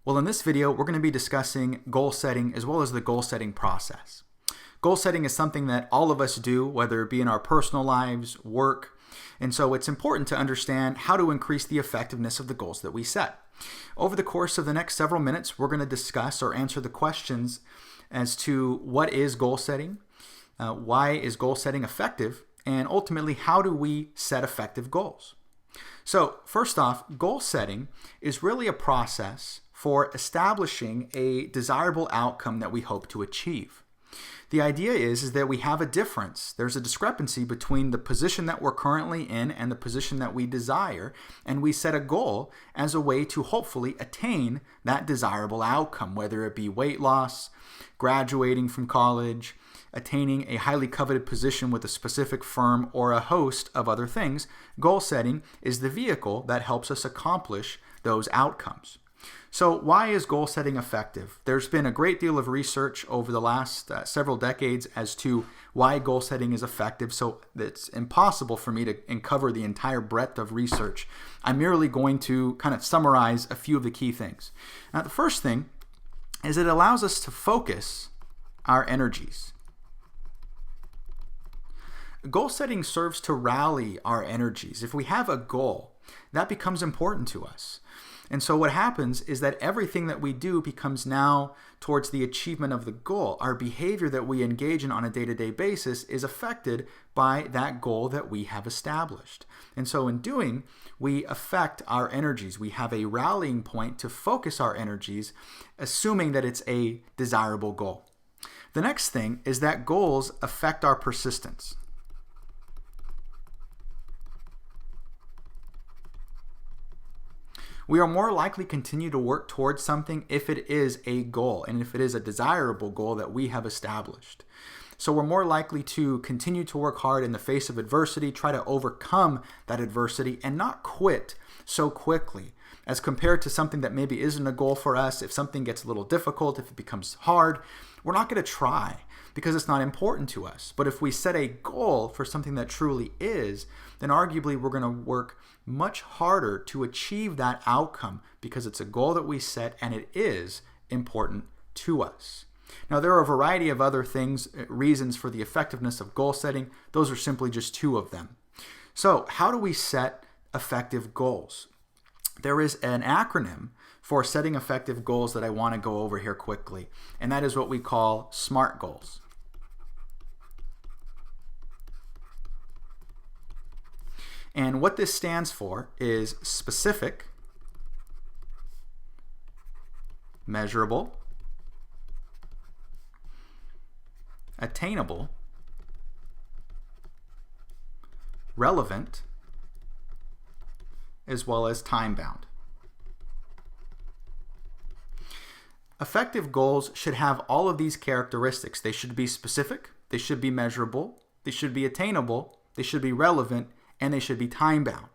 Well, in this video, we're going to be discussing goal setting as well as the goal setting process. Goal setting is something that all of us do, whether it be in our personal lives, work, and so it's important to understand how to increase the effectiveness of the goals that we set. Over the course of the next several minutes, we're going to discuss or answer the questions as to what is goal setting, why is goal setting effective, and ultimately, how do we set effective goals? So first off, goal setting is really a process for establishing a desirable outcome that we hope to achieve. The idea is that we have a difference. There's a discrepancy between the position that we're currently in and the position that we desire, and we set a goal as a way to hopefully attain that desirable outcome, whether it be weight loss, graduating from college, attaining a highly coveted position with a specific firm, or a host of other things. Goal setting is the vehicle that helps us accomplish those outcomes. So why is goal setting effective? There's been a great deal of research over the last several decades as to why goal setting is effective, so it's impossible for me to cover the entire breadth of research. I'm merely going to kind of summarize a few of the key things. Now, the first thing is it allows us to focus our energies. Goal setting serves to rally our energies. If we have a goal, that becomes important to us. And so what happens is that everything that we do becomes now towards the achievement of the goal. Our behavior that we engage in on a day-to-day basis is affected by that goal that we have established. And so in doing, we affect our energies. We have a rallying point to focus our energies, assuming that it's a desirable goal. The next thing is that goals affect our persistence. We are more likely to continue to work towards something if it is a goal and if it is a desirable goal that we have established. So we're more likely to continue to work hard in the face of adversity, try to overcome that adversity, and not quit so quickly as compared to something that maybe isn't a goal for us. If something gets a little difficult, if it becomes hard, we're not going to try because it's not important to us. But if we set a goal for something that truly is, then arguably we're going to work much harder to achieve that outcome because it's a goal that we set and it is important to us. Now, there are a variety of other things, reasons for the effectiveness of goal setting. Those are simply just two of them. So how do we set effective goals? There is an acronym for setting effective goals that I want to go over here quickly, and that is what we call SMART goals. And what this stands for is specific, measurable, attainable, relevant, as well as time-bound. Effective goals should have all of these characteristics. They should be specific, they should be measurable, they should be attainable, they should be relevant, and they should be time-bound.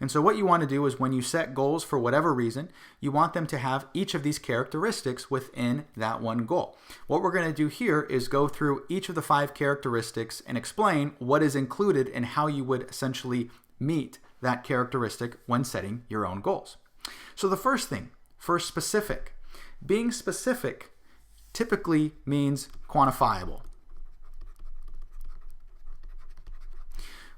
And so what you want to do is when you set goals for whatever reason, you want them to have each of these characteristics within that one goal. What we're going to do here is go through each of the 5 characteristics and explain what is included and how you would essentially meet that characteristic when setting your own goals. So the first thing, for specific. Being specific typically means quantifiable.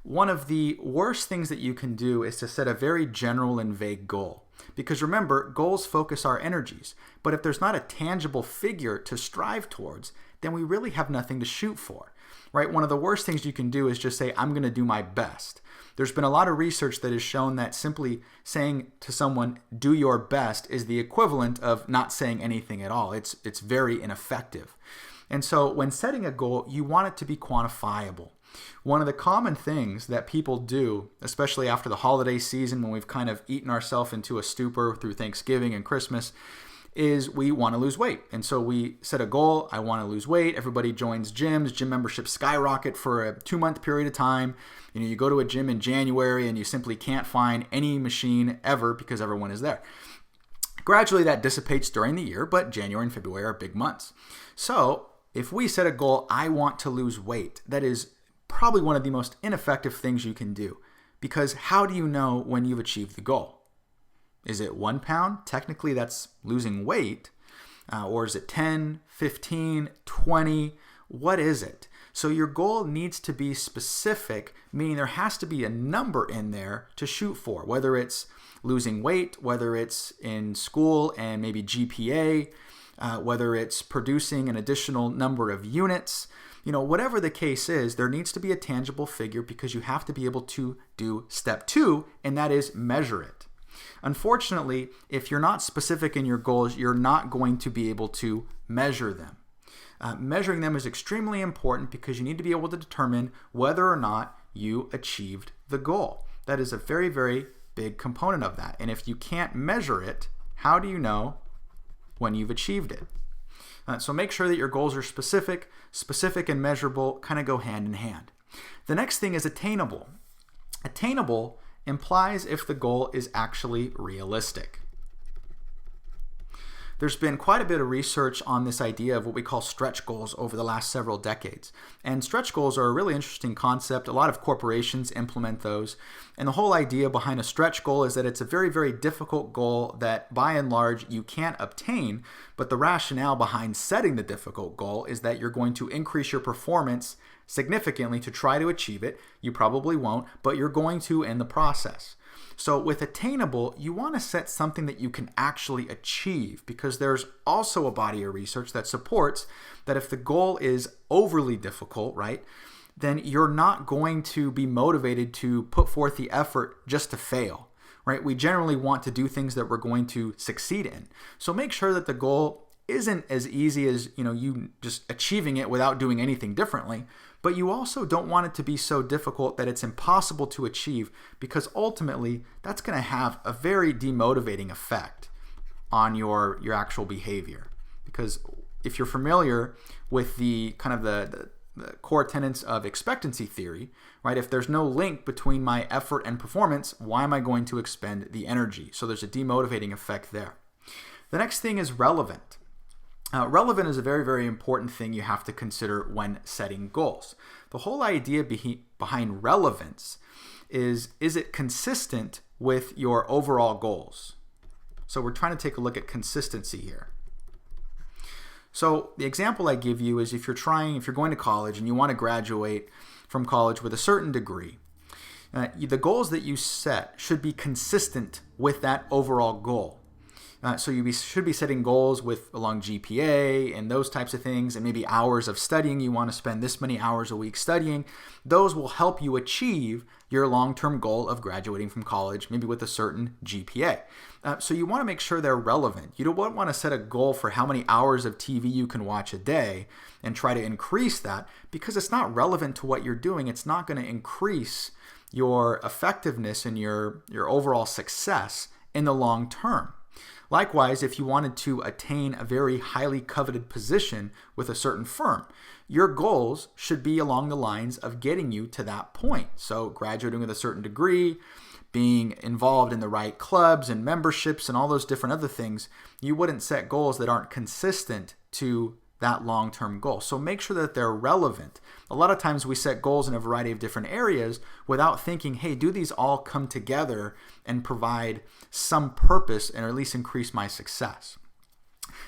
One of the worst things that you can do is to set a very general and vague goal. Because remember, goals focus our energies. But if there's not a tangible figure to strive towards, then we really have nothing to shoot for. Right? One of the worst things you can do is just say, I'm going to do my best. There's been a lot of research that has shown that simply saying to someone, do your best, is the equivalent of not saying anything at all. It's very ineffective. And so when setting a goal, you want it to be quantifiable. One of the common things that people do, especially after the holiday season when we've kind of eaten ourselves into a stupor through Thanksgiving and Christmas, is we want to lose weight. And so we set a goal, I want to lose weight. Everybody joins gyms, gym memberships skyrocket for a 2-month period of time. You go to a gym in January and you simply can't find any machine ever because everyone is there. Gradually that dissipates during the year, but January and February are big months. So if we set a goal, I want to lose weight, that is probably one of the most ineffective things you can do, because how do you know when you've achieved the goal? Is it 1 pound? Technically, that's losing weight. Or is it 10, 15, 20? What is it? So your goal needs to be specific, meaning there has to be a number in there to shoot for, whether it's losing weight, whether it's in school and maybe GPA, whether it's producing an additional number of units. Whatever the case is, there needs to be a tangible figure because you have to be able to do step 2, and that is measure it. Unfortunately, if you're not specific in your goals, you're not going to be able to measure them. Measuring them is extremely important because you need to be able to determine whether or not you achieved the goal. That is a very, very big component of that. And if you can't measure it, how do you know when you've achieved it? So make sure that your goals are specific. Specific and measurable kind of go hand in hand. The next thing is attainable. Attainable implies if the goal is actually realistic. There's been quite a bit of research on this idea of what we call stretch goals over the last several decades. And stretch goals are a really interesting concept. A lot of corporations implement those. And the whole idea behind a stretch goal is that it's a very, very difficult goal that by and large you can't obtain. But the rationale behind setting the difficult goal is that you're going to increase your performance significantly to try to achieve it. You probably won't, but you're going to in the process. So with attainable, you want to set something that you can actually achieve because there's also a body of research that supports that if the goal is overly difficult, right, then you're not going to be motivated to put forth the effort just to fail, right? We generally want to do things that we're going to succeed in. So make sure that the goal isn't as easy as, you just achieving it without doing anything differently. But you also don't want it to be so difficult that it's impossible to achieve because ultimately that's going to have a very demotivating effect on your actual behavior. Because if you're familiar with the kind of the core tenets of expectancy theory, right? If there's no link between my effort and performance, why am I going to expend the energy? So there's a demotivating effect there. The next thing is relevant. Relevant is a very, very important thing you have to consider when setting goals. The whole idea behind relevance is it consistent with your overall goals? So we're trying to take a look at consistency here. So the example I give you is if you're going to college and you want to graduate from college with a certain degree, the goals that you set should be consistent with that overall goal. So you should be setting goals along GPA and those types of things, and maybe hours of studying. You want to spend this many hours a week studying. Those will help you achieve your long-term goal of graduating from college, maybe with a certain GPA. So you want to make sure they're relevant. You don't want to set a goal for how many hours of TV you can watch a day and try to increase that because it's not relevant to what you're doing. It's not going to increase your effectiveness and your overall success in the long term. Likewise, if you wanted to attain a very highly coveted position with a certain firm, your goals should be along the lines of getting you to that point. So graduating with a certain degree, being involved in the right clubs and memberships and all those different other things, you wouldn't set goals that aren't consistent to that long-term goal. So make sure that they're relevant. A lot of times we set goals in a variety of different areas without thinking, hey, do these all come together and provide some purpose and or at least increase my success?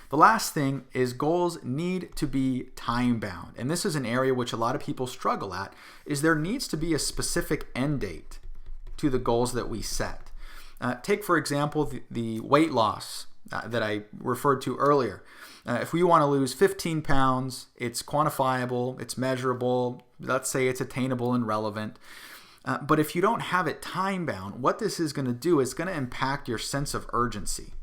The last thing is goals need to be time-bound. And this is an area which a lot of people struggle at, is there needs to be a specific end date to the goals that we set. Take, for example, the weight loss that I referred to earlier. If we want to lose 15 pounds, it's quantifiable, it's measurable, let's say it's attainable and relevant. But if you don't have it time-bound, what this is going to do is going to impact your sense of urgency.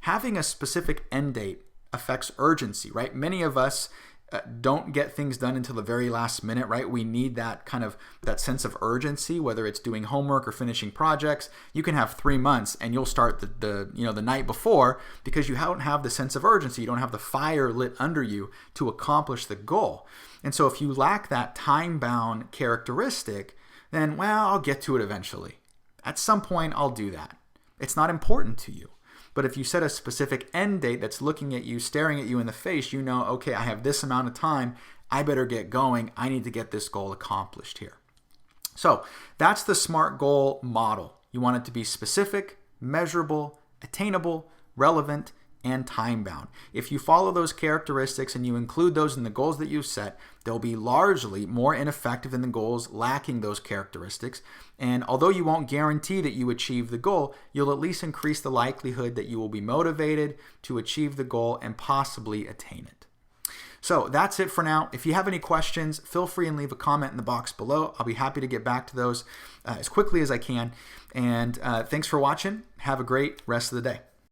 Having a specific end date affects urgency, right? Many of us don't get things done until the very last minute, right? We need that sense of urgency, whether it's doing homework or finishing projects. You can have 3 months and you'll start the night before because you don't have the sense of urgency. You don't have the fire lit under you to accomplish the goal. And so if you lack that time-bound characteristic, then, well, I'll get to it eventually. At some point, I'll do that. It's not important to you. But if you set a specific end date that's looking at you, staring at you in the face, you know, okay, I have this amount of time. I better get going. I need to get this goal accomplished here. So that's the SMART goal model. You want it to be specific, measurable, attainable, relevant, and time-bound. If you follow those characteristics and you include those in the goals that you've set, they'll be largely more ineffective than the goals lacking those characteristics. And although you won't guarantee that you achieve the goal, you'll at least increase the likelihood that you will be motivated to achieve the goal and possibly attain it. So that's it for now. If you have any questions, feel free and leave a comment in the box below. I'll be happy to get back to those as quickly as I can. And thanks for watching. Have a great rest of the day.